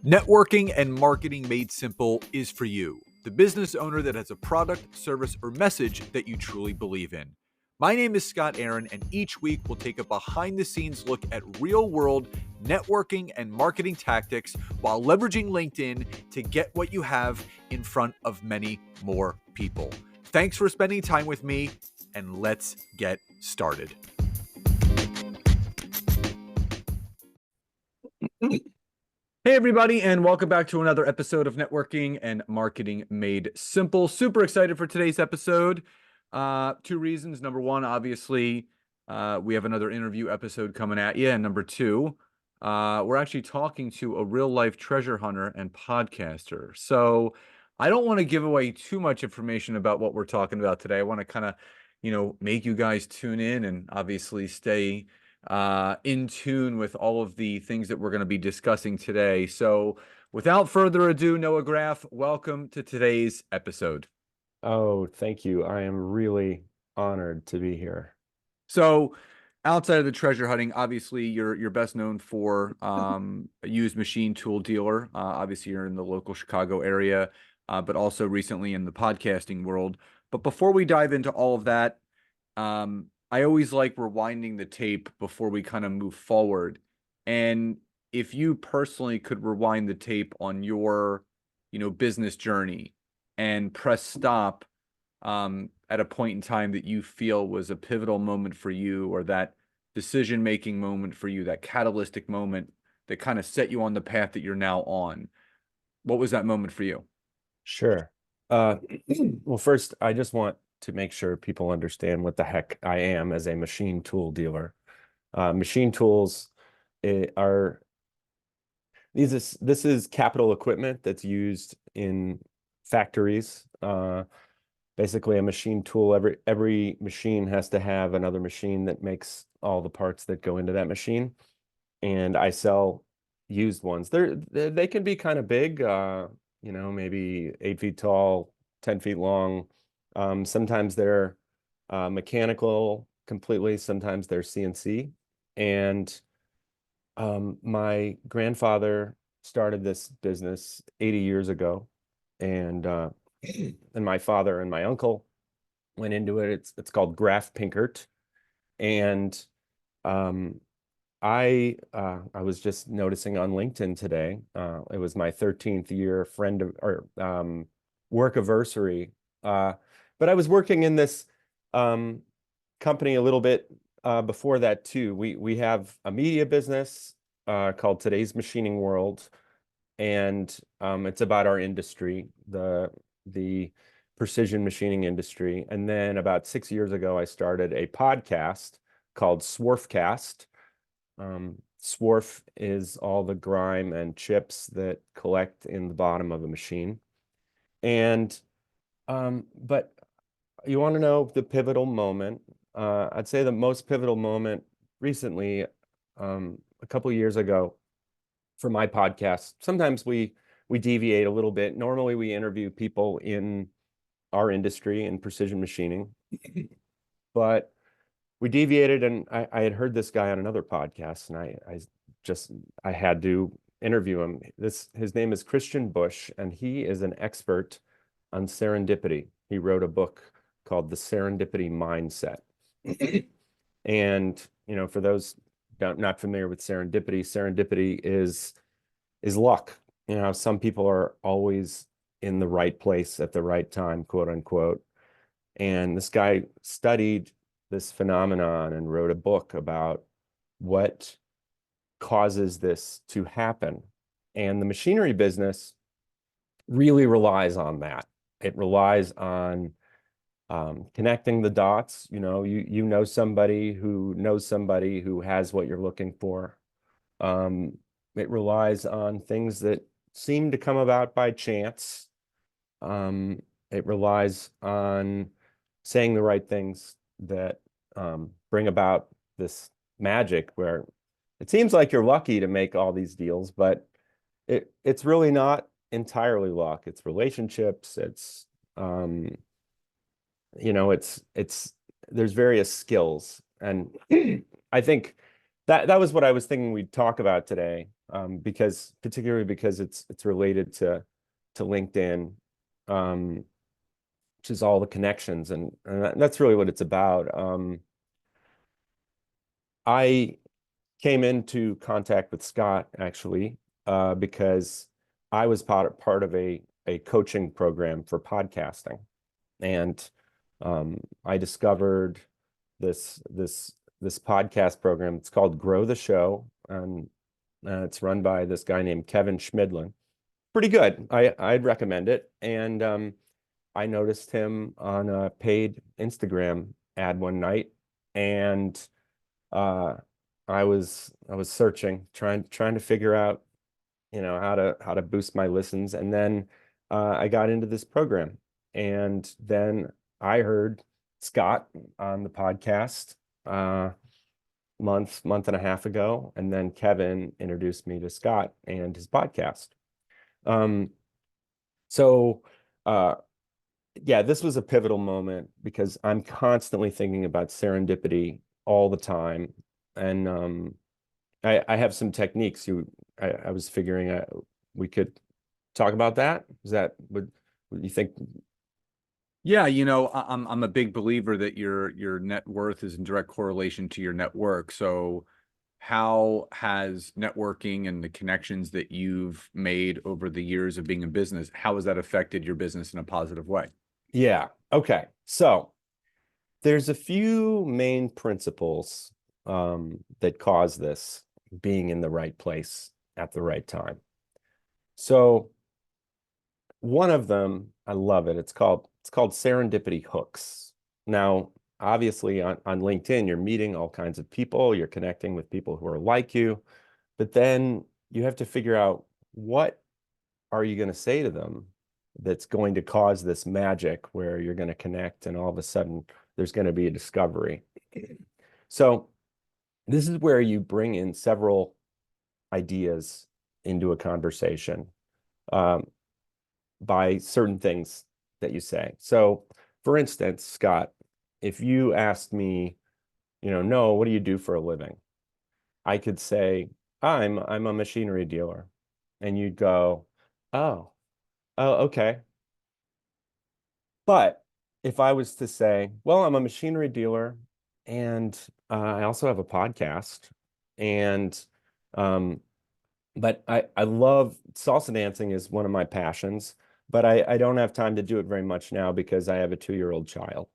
Networking and marketing made simple is for you, the business owner that has a product, service, or message that you truly believe in. My name is Scott Aaron, and each week we'll take a behind the scenes look at real world networking and marketing tactics while leveraging LinkedIn to get what you have in front of many more people. Thanks for spending time with me, and let's get started. Hey, everybody, and welcome back to another episode of Networking and Marketing Made Simple. Super excited for today's episode. Two reasons. Number one, obviously, we have another interview episode coming at you. And number two, we're actually talking to a real life treasure hunter and podcaster. So I don't want to give away too much information about what we're talking about today. I want to kind of, make you guys tune in and obviously stay in tune with all of the things that we're going to be discussing today. So without further ado, Noah Graff, welcome to today's episode. Oh, thank you. I am really honored to be here. So outside of the treasure hunting, obviously you're best known for a used machine tool dealer. Obviously you're in the local Chicago area, but also recently in the podcasting world. But before we dive into all of that, I always like rewinding the tape before we kind of move forward. And if you personally could rewind the tape on your, business journey and press stop at a point in time that you feel was a pivotal moment for you, or that decision-making moment for you, that catalytic moment that kind of set you on the path that you're now on, what was that moment for you? Sure. Well, first, I just want to make sure people understand what the heck I am as a machine tool dealer. Machine tools are this is capital equipment that's used in factories. Basically, a machine tool, every machine has to have another machine that makes all the parts that go into that machine. And I sell used ones. They can be kind of big, maybe 8 feet tall, 10 feet long. Sometimes they're mechanical completely. Sometimes they're CNC. And my grandfather started this business 80 years ago, and my father and my uncle went into it. It's called Graf Pinkert, and I was just noticing on LinkedIn today. It was my 13th year work anniversary. But I was working in this company a little bit before that too. We have a media business called Today's Machining World, and it's about our industry, the precision machining industry. And then about 6 years ago, I started a podcast called Swarfcast. Swarf is all the grime and chips that collect in the bottom of a machine. And but you want to know the pivotal moment? I'd say the most pivotal moment recently, a couple of years ago, for my podcast. Sometimes we deviate a little bit. Normally we interview people in our industry in precision machining, but we deviated, and I had heard this guy on another podcast, and I had to interview him. His name is Christian Bush, and he is an expert on serendipity. He wrote a book called The Serendipity Mindset. And for those not familiar with serendipity is luck. Some people are always in the right place at the right time, quote unquote. And this guy studied this phenomenon and wrote a book about what causes this to happen. And the machinery business really relies on that. It relies on connecting the dots. You know somebody who knows somebody who has what you're looking for. It relies on things that seem to come about by chance. It relies on saying the right things that bring about this magic, where it seems like you're lucky to make all these deals, but it's really not entirely luck. It's relationships. It's there's various skills, and I think that was what I was thinking we'd talk about today. particularly because it's related to LinkedIn, which is all the connections, and that's really what it's about. I came into contact with Scott actually because I was part of a coaching program for podcasting, and I discovered this podcast program. It's called Grow the Show, and it's run by this guy named Kevin Schmidlin. Pretty good. I'd recommend it. And I noticed him on a paid Instagram ad one night, and uh, I was searching, trying to figure out, how to boost my listens, and then I got into this program, and then I heard Scott on the podcast month and a half ago, and then Kevin introduced me to Scott and his podcast. Um, so uh, yeah, this was a pivotal moment because I'm constantly thinking about serendipity all the time, and I have some techniques. I was figuring we could talk about that. Is that would you think? Yeah, I'm a big believer that your net worth is in direct correlation to your network. So how has networking and the connections that you've made over the years of being in business, how has that affected your business in a positive way? Yeah. Okay. So there's a few main principles that cause this, being in the right place at the right time. So one of them, I love it. It's called serendipity hooks. Now, obviously on LinkedIn, you're meeting all kinds of people, you're connecting with people who are like you, but then you have to figure out, what are you going to say to them that's going to cause this magic where you're going to connect and all of a sudden there's going to be a discovery. So this is where you bring in several ideas into a conversation. Um, by certain things that you say. So, for instance, Scott, if you asked me, no, what do you do for a living? I could say, I'm a machinery dealer. And you'd go, oh, oh, okay. But if I was to say, well, I'm a machinery dealer, and I also have a podcast, and um, but I love salsa dancing, is one of my passions, but I don't have time to do it very much now because I have a 2-year-old child.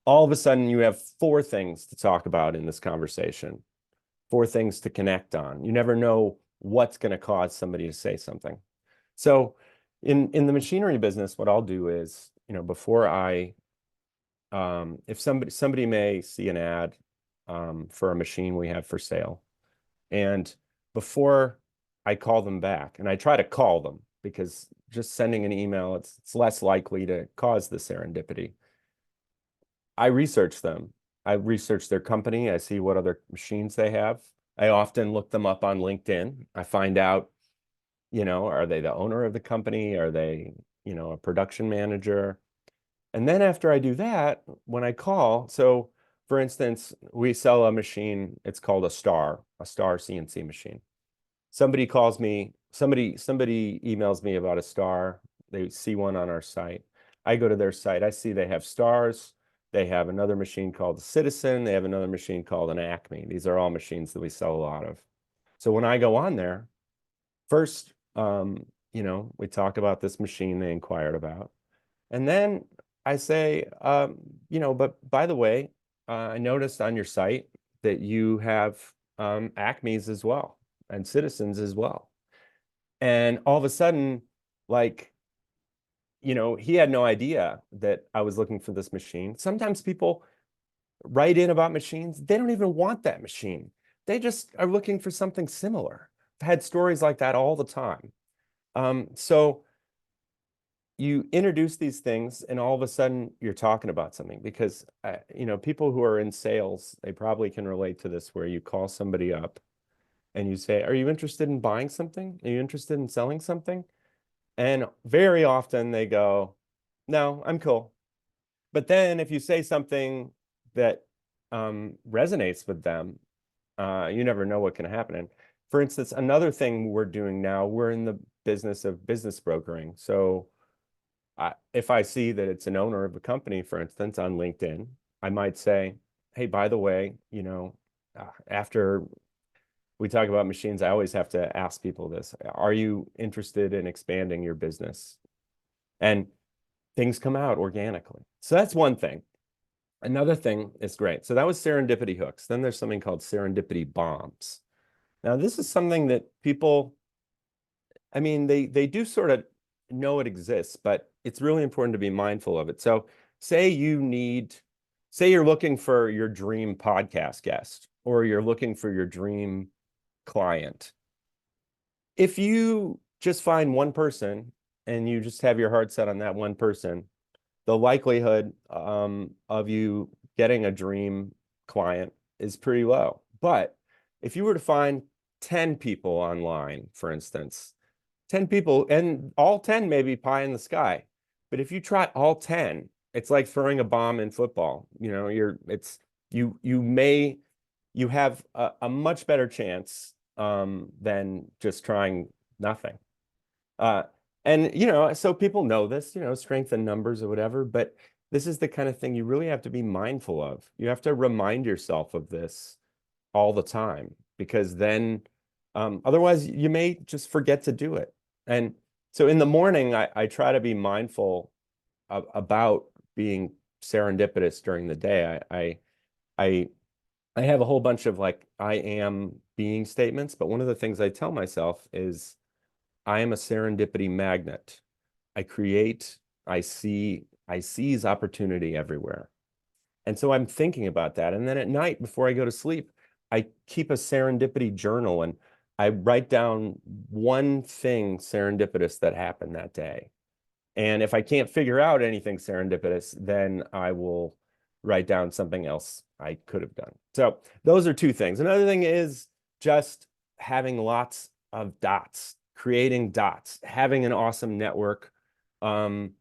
All of a sudden, you have 4 things to talk about in this conversation, 4 things to connect on. You never know what's going to cause somebody to say something. So in the machinery business, what I'll do is, before if somebody may see an ad for a machine we have for sale, and before I call them back, and I try to call them because just sending an email, it's less likely to cause the serendipity. I research them. I research their company. I see what other machines they have. I often look them up on LinkedIn. I find out, are they the owner of the company? Are they, a production manager? And then after I do that, when I call, so for instance, we sell a machine, it's called a Star CNC machine. Somebody calls me, somebody emails me about a Star. They see one on our site. I go to their site. I see they have Stars. They have another machine called a Citizen. They have another machine called an Acme. These are all machines that we sell a lot of. So when I go on there, first, we talk about this machine they inquired about. And then I say, but by the way, I noticed on your site that you have Acme's as well and Citizens as well. And all of a sudden, like, he had no idea that I was looking for this machine. Sometimes people write in about machines. They don't even want that machine. They just are looking for something similar. I've had stories like that all the time. So you introduce these things and all of a sudden you're talking about something, because people who are in sales, they probably can relate to this, where you call somebody up and you say, are you interested in buying something? Are you interested in selling something? And very often they go, no, I'm cool. But then if you say something that resonates with them, you never know what can happen. for instance, another thing we're doing now, we're in the business of business brokering. So if I see that it's an owner of a company, for instance, on LinkedIn, I might say, hey, by the way, after we talk about machines, I always have to ask people this. Are you interested in expanding your business? And things come out organically. So that's one thing. Another thing is great. So that was serendipity hooks. Then there's something called serendipity bombs. Now, this is something that people, I mean, they do sort of know it exists, but it's really important to be mindful of it. So say you're looking for your dream podcast guest, or you're looking for your dream client. If you just find one person and you just have your heart set on that one person, the likelihood of you getting a dream client is pretty low. But if you were to find 10 people online, for instance, 10 people, and all 10 may be pie in the sky. But if you try all 10, it's like throwing a bomb in football. You have a much better chance than just trying nothing. Uh, and so people know this, strength in numbers or whatever, but this is the kind of thing you really have to be mindful of. You have to remind yourself of this all the time, because then otherwise you may just forget to do it. And so in the morning, I try to be mindful about being serendipitous during the day. I have a whole bunch of like I am being statements, but one of the things I tell myself is I am a serendipity magnet. I create, I seize opportunity everywhere. And so I'm thinking about that. And then at night before I go to sleep, I keep a serendipity journal and I write down one thing serendipitous that happened that day. And if I can't figure out anything serendipitous, then I will write down something else I could have done. So those are two things. Another thing is just having lots of dots, creating dots, having an awesome network. And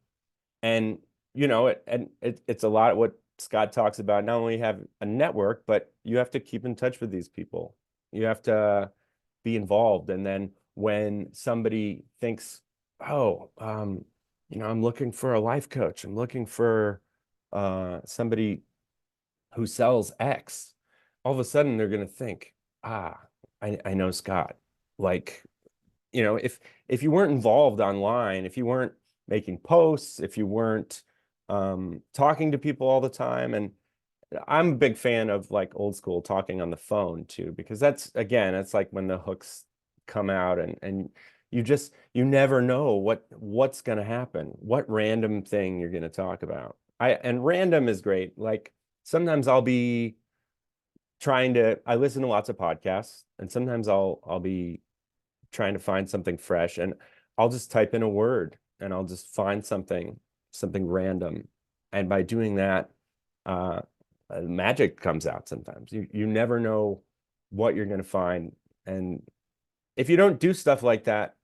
it's a lot of what Scott talks about. Not only have a network, but you have to keep in touch with these people. You have to be involved. And then when somebody thinks, oh, I'm looking for a life coach, I'm looking for somebody who sells X, all of a sudden they're going to think, I know Scott. Like, if you weren't involved online, if you weren't making posts, if you weren't talking to people all the time, and I'm a big fan of like old school talking on the phone too, because that's like when the hooks come out, and you never know what's going to happen, what random thing you're going to talk about. And random is great. Like sometimes I listen to lots of podcasts, and sometimes I'll be trying to find something fresh, and I'll just type in a word and I'll just find something random. And by doing that, magic comes out sometimes. You never know what you're going to find. And if you don't do stuff like that,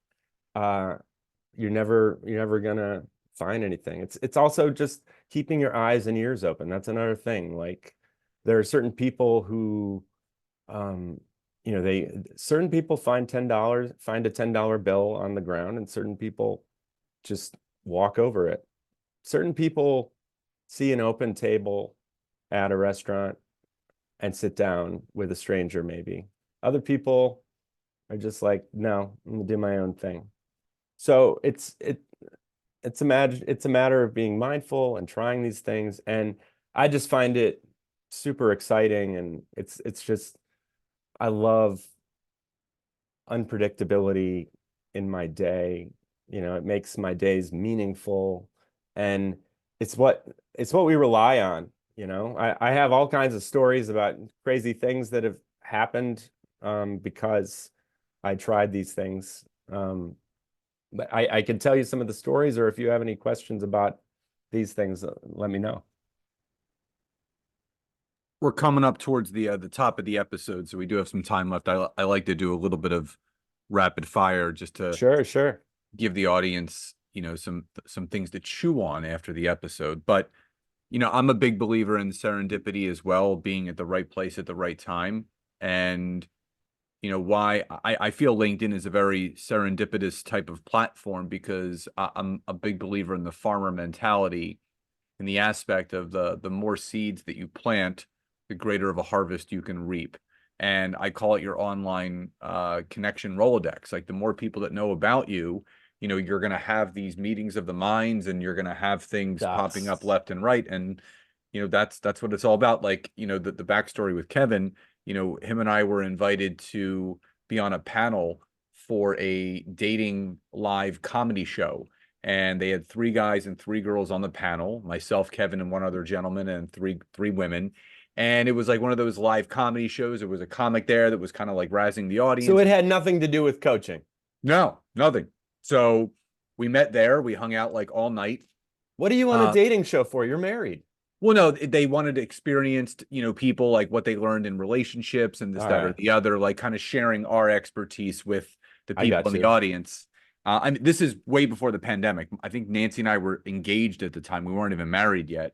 you're never gonna find anything. It's also just keeping your eyes and ears open. That's another thing. Like there are certain people who certain people find a $10 bill on the ground, and certain people just walk over it. Certain people see an open table at a restaurant and sit down with a stranger, maybe. Other people are just like, no, I'm gonna do my own thing. So it's a matter of being mindful and trying these things. And I just find it super exciting, and it's just I love unpredictability in my day. It makes my days meaningful, and it's what we rely on. I have all kinds of stories about crazy things that have happened because I tried these things. But I can tell you some of the stories, or if you have any questions about these things, let me know. We're coming up towards the top of the episode, so we do have some time left. I like to do a little bit of rapid fire just to Sure. give the audience, some things to chew on after the episode. But, I'm a big believer in serendipity as well, being at the right place at the right time. And why I feel LinkedIn is a very serendipitous type of platform, because I'm a big believer in the farmer mentality, in the aspect of the more seeds that you plant, the greater of a harvest you can reap. And I call it your online connection Rolodex. Like, the more people that know about you, you're going to have these meetings of the minds, and you're going to have things popping up Dots. left and right. And, that's what it's all about. Like, the backstory with Kevin, him and I were invited to be on a panel for a dating live comedy show, and they had three guys and three girls on the panel, myself, Kevin, and one other gentleman, and three women. And it was like one of those live comedy shows. There was a comic there that was kind of like razzing the So audience. it had nothing to do with coaching. No, nothing. So we met there. We hung out like all night. What are you on a Uh, dating show for? You're married. well, no, they wanted to experience, people, like what they learned in relationships and this, All that, or right. the other, like kind of sharing our expertise with the I people got in the you. audience. I mean, this is way before the pandemic. I think Nancy and I were engaged at the time. We weren't even married yet.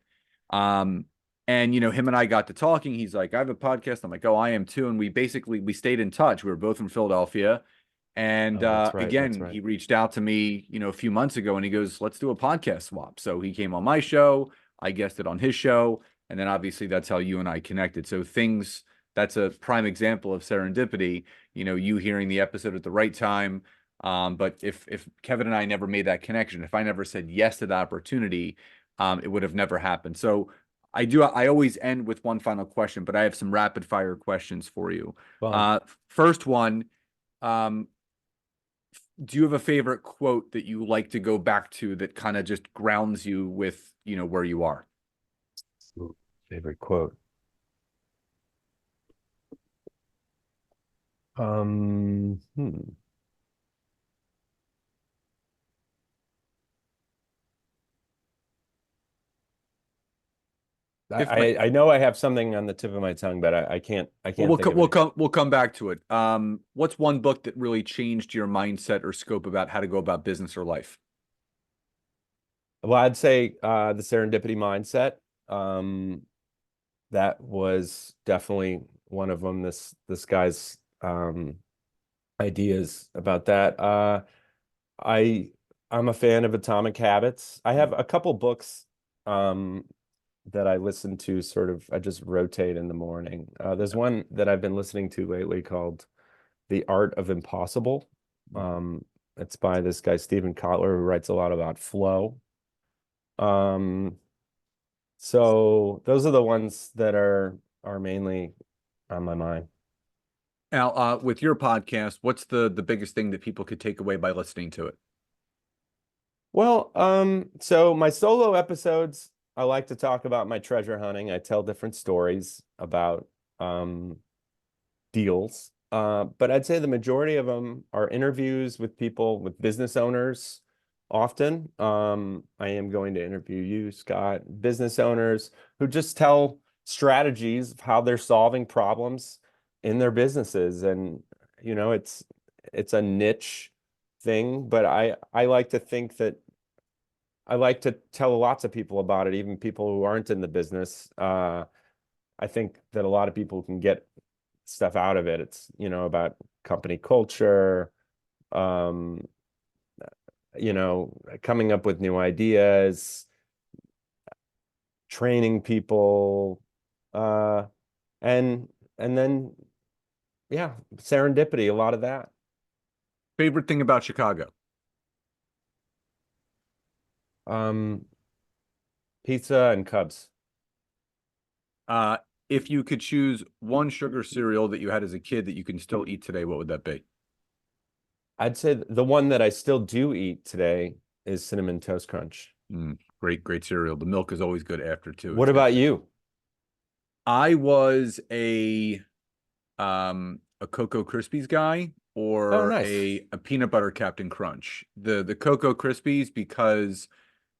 Um, and him and I got to talking. He's like, I have a podcast. I'm like, oh, I am too. And we stayed in touch. We were both from Philadelphia. And Oh, that's right. That's again, right. he reached out to me, a few months ago, and he goes, let's do a podcast swap. So he came on my show. I guested on his show. And then obviously that's how you and I connected. So that's a prime example of serendipity, you hearing the episode at the right time. But if Kevin and I never made that connection, if I never said yes to the opportunity, it would have never happened. So I always end with one final question, but I have some rapid fire questions for you. Fun. First one, um, do you have a favorite quote that you like to go back to that kind of just grounds you with, where you are? Ooh, favorite quote. Hmm. If my I know I have something on the tip of my tongue, but I Well, can't think of it. we'll come back to it. What's one book that really changed your mindset or scope about how to go about business or life? Well, I'd say the serendipity mindset. That was definitely one of them. This guy's ideas about that. I I'm a fan of Atomic Habits. I have a couple books um that I listen to sort of, I just rotate in the morning. There's one that I've been listening to lately called The Art of Impossible. Um, it's by this guy, Stephen Kotler, who writes a lot about flow. Um, so those are the ones that are mainly on my mind. Now, with your podcast, what's the biggest thing that people could take away by listening to it? Well, so my solo episodes, I like to talk about my treasure hunting. I tell different stories about um deals. But I'd say the majority of them are interviews with people, with business owners often. I am going to interview you, Scott, business owners who just tell strategies of how they're solving problems in their businesses. And, it's a niche thing, but I like to think that I like to tell lots of people about it, even people who aren't in the business. I think that a lot of people can get stuff out of it. It's, about company culture, um, coming up with new ideas, training people, uh, and then yeah, serendipity, a lot of that. Favorite thing about Chicago? Um, Pizza and Cubs. Uh, if you could choose one sugar cereal that you had as a kid that you can still eat today, what would that be? I'd say the one that I still do eat today is Cinnamon Toast Crunch. Great cereal. The milk is always good after too. What It's got. about you? I was a Cocoa Krispies guy, Oh, or nice. a peanut butter Captain Crunch. The Cocoa Krispies, because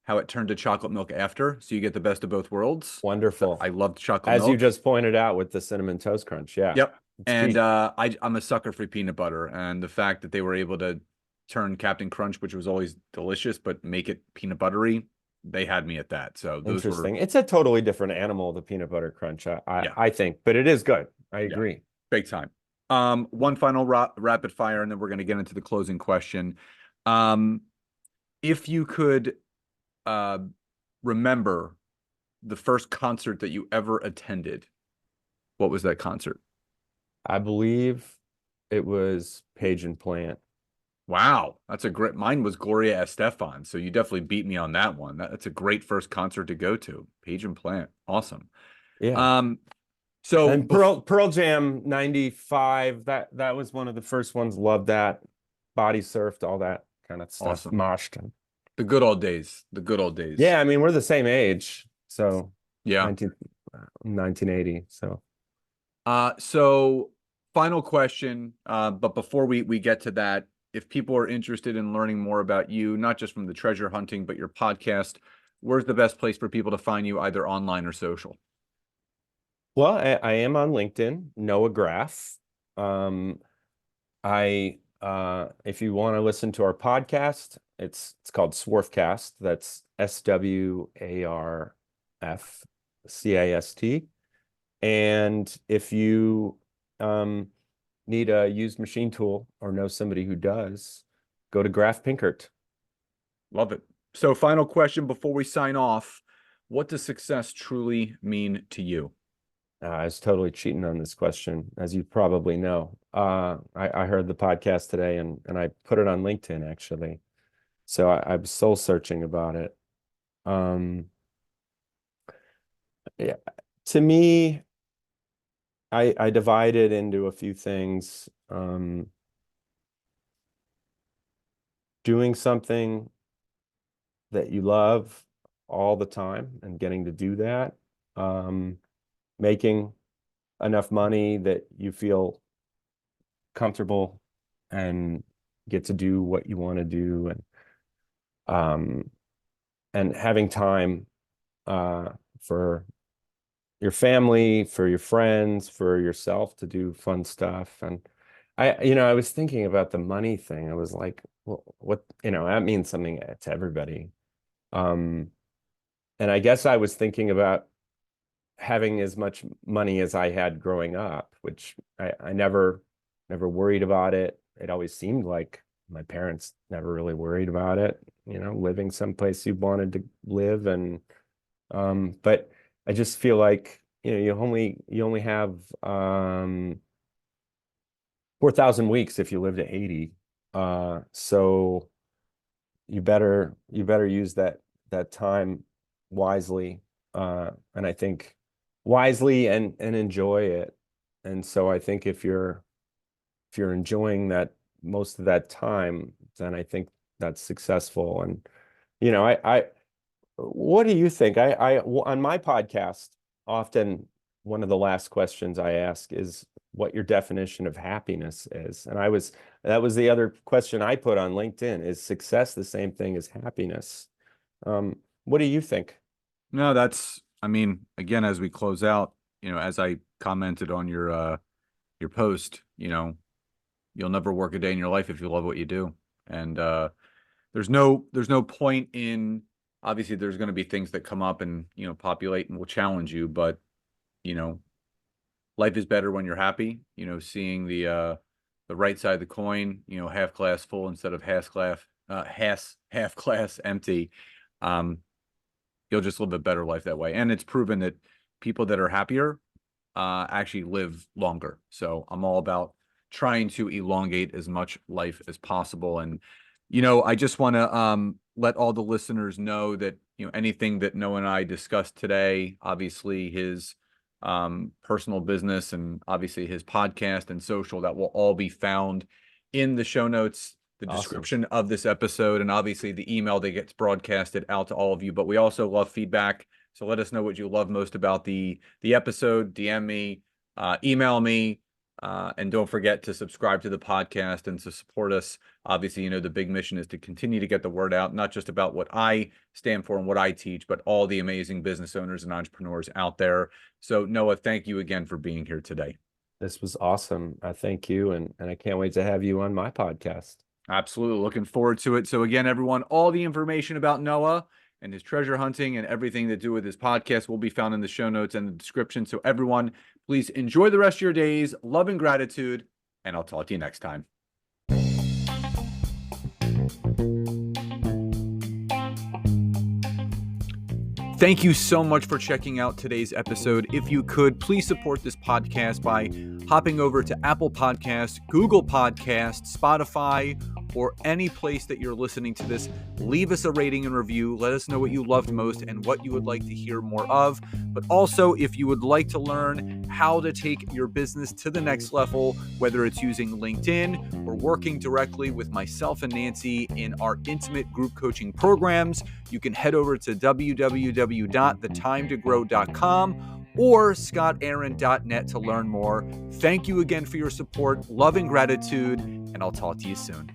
how it turned to chocolate milk after, so you get the best of both worlds. Wonderful. I loved chocolate As you milk. just pointed out with the Cinnamon Toast Crunch. Yeah, Yep. it's And key. I'm a sucker for peanut butter, and the fact that they were able to turn Captain Crunch, which was always delicious, but make it peanut buttery, they had me at that. So those were, Interesting. It's a totally different animal, the peanut butter crunch, yeah, I think, but it is good. I yeah, agree. big time. One final rapid fire, and then we're going to get into the closing question. Um, if you could uh, remember the first concert that you ever attended, what was that concert? I believe it was Page and Plant. Wow, that's a great. Mine was Gloria Estefan, so you definitely beat me on that one. That's a great first concert to go to. Page and Plant, awesome. Yeah. Um, so And Pearl Jam 95, that was one of the first ones. Loved that. Body surfed, all that kind of stuff. awesome. Moshed. The good old days. The good old days. Yeah, I mean, we're the same age. So Yeah. 1980. So So final question. But before we get to that, if people are interested in learning more about you, not just from the treasure hunting, but your podcast, where's the best place for people to find you, either online or social? well, I am on LinkedIn, Noah Graff. Um, I if you want to listen to our podcast, it's called Swarfcast. That's SWARFCAST. And if you need a used machine tool or know somebody who does, go to Graf Pinkert. Love it. So final question before we sign off. What does success truly mean to you? I was totally cheating on this question, as you probably know. I heard the podcast today and I put it on LinkedIn actually. So I was soul searching about it. Um, yeah, to me, I divide it into a few things. Doing something that you love all the time and getting to do that. Making enough money that you feel comfortable and get to do what you want to do, um and having time for your family, for your friends, for yourself to do fun stuff. And I was thinking about the money thing. I was like, well, what, that means something to everybody. Um, and I guess I was thinking about having as much money as I had growing up, which I never worried about it. It always seemed like my parents never really worried about it, living someplace you wanted to live. And but I just feel like, you only have 4,000 weeks if you live to 80. So you better use that time wisely. And I think wisely and enjoy it. And so I think if you're enjoying that most of that time, then I think that's successful. And I what do you think? On my podcast, often one of the last questions I ask is what your definition of happiness is. And that was the other question I put on LinkedIn. Is success the same thing as happiness? What do you think? No, I mean, again, as we close out, as I commented on your post, you'll never work a day in your life if you love what you do. And there's no point in, obviously there's going to be things that come up and, populate and will challenge you, but, you know, life is better when you're happy, seeing the right side of the coin, half glass full instead of half glass empty. Um, you'll just live a better life that way. And it's proven that people that are happier actually live longer. So I'm all about trying to elongate as much life as possible. And, I just want to let all the listeners know that, anything that Noah and I discussed today, obviously his personal business and obviously his podcast and social, that will all be found in the show notes, the Awesome. description of this episode, and obviously the email that gets broadcasted out to all of you. But we also love feedback. So let us know what you love most about the episode. DM me, email me, and don't forget to subscribe to the podcast and to support us. Obviously, the big mission is to continue to get the word out, not just about what I stand for and what I teach, but all the amazing business owners and entrepreneurs out there. So Noah, thank you again for being here today. This was awesome. I thank you, and I can't wait to have you on my podcast. Absolutely. Looking forward to it. So again, everyone, all the information about Noah and his treasure hunting and everything to do with his podcast will be found in the show notes and the description. So everyone, please enjoy the rest of your days. Love and gratitude. and I'll talk to you next time. Thank you so much for checking out today's episode. If you could, please support this podcast by hopping over to Apple Podcasts, Google Podcasts, Spotify, or any place that you're listening to this. Leave us a rating and review. Let us know what you loved most and what you would like to hear more of. But also, if you would like to learn how to take your business to the next level, whether it's using LinkedIn or working directly with myself and Nancy in our intimate group coaching programs, you can head over to www.thetimetogrowth.com or scottaaron.net to learn more. Thank you again for your support, love, and gratitude, and I'll talk to you soon.